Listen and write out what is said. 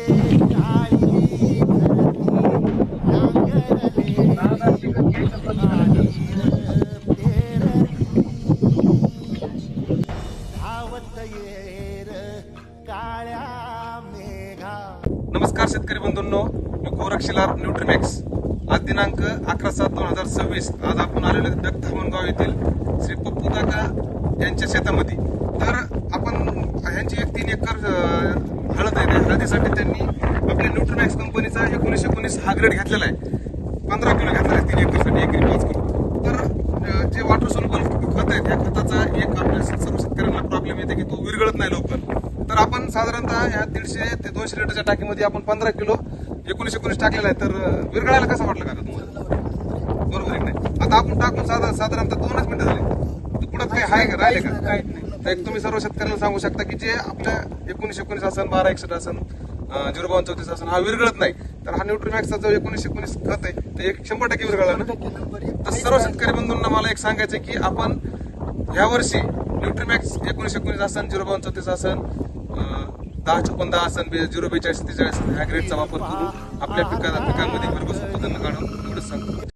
नमस्कार शेतकरी बंधूंनो, मी गोरक्षिलार न्यूट्रीमॅक्स. आज दिनांक 11/7/2026. आज आपण आलेलो धामणगाव येथील श्री पप्पू काका यांच्या शेतामध्ये. तर आपण ह्यांची 3 एकर हळद आहे. हळदीसाठी त्यांनी आपल्या न्यूट्रीमॅक्स कंपनीचा 1919 हा ग्रेड घेतलेला आहे. 15 किलो घेतलेला आहे 3 एकरसाठी, एकरी 5 किलो. तर जे वॉटर सोल्युबल खत आहे त्या खताचा एक आपल्या सर्व शेतकऱ्यांना प्रॉब्लेम येते की तो विरघळत नाही लवकर. तर आपण साधारणतः या 150 ते 200 लिटरच्या टाकीमध्ये आपण 15 किलो 1919 टाकलेला आहे. तर विरघळायला कसं वाटलं का तुम्हाला? बरोबर आहे नाही? आता आपण टाकून साधारणतः 2च मिनिटं झाले. तर पुढे काही आहे का, राहिले का? काय तर एक तुम्ही सर्व शेतकऱ्यांना सांगू शकता की जे आपल्या 1919 असन, 1261 असन, 05234 असन हा विरघळत नाही. तर हा न्यूट्रीमॅक्सचा जो 1919 खत आहे ते 100% विरघळला ना. तर सर्व शेतकरी बंधूंना मला एक सांगायचं की आपण ह्या वर्षी न्यूट्रीमॅक्स 1919 असन, 05234 असन, 1054 असन, 04243 ह्या ग्रेडचा वापर करून आपल्या पिकांमध्ये भरघोस उत्पादन काढून एवढंच सांगतो.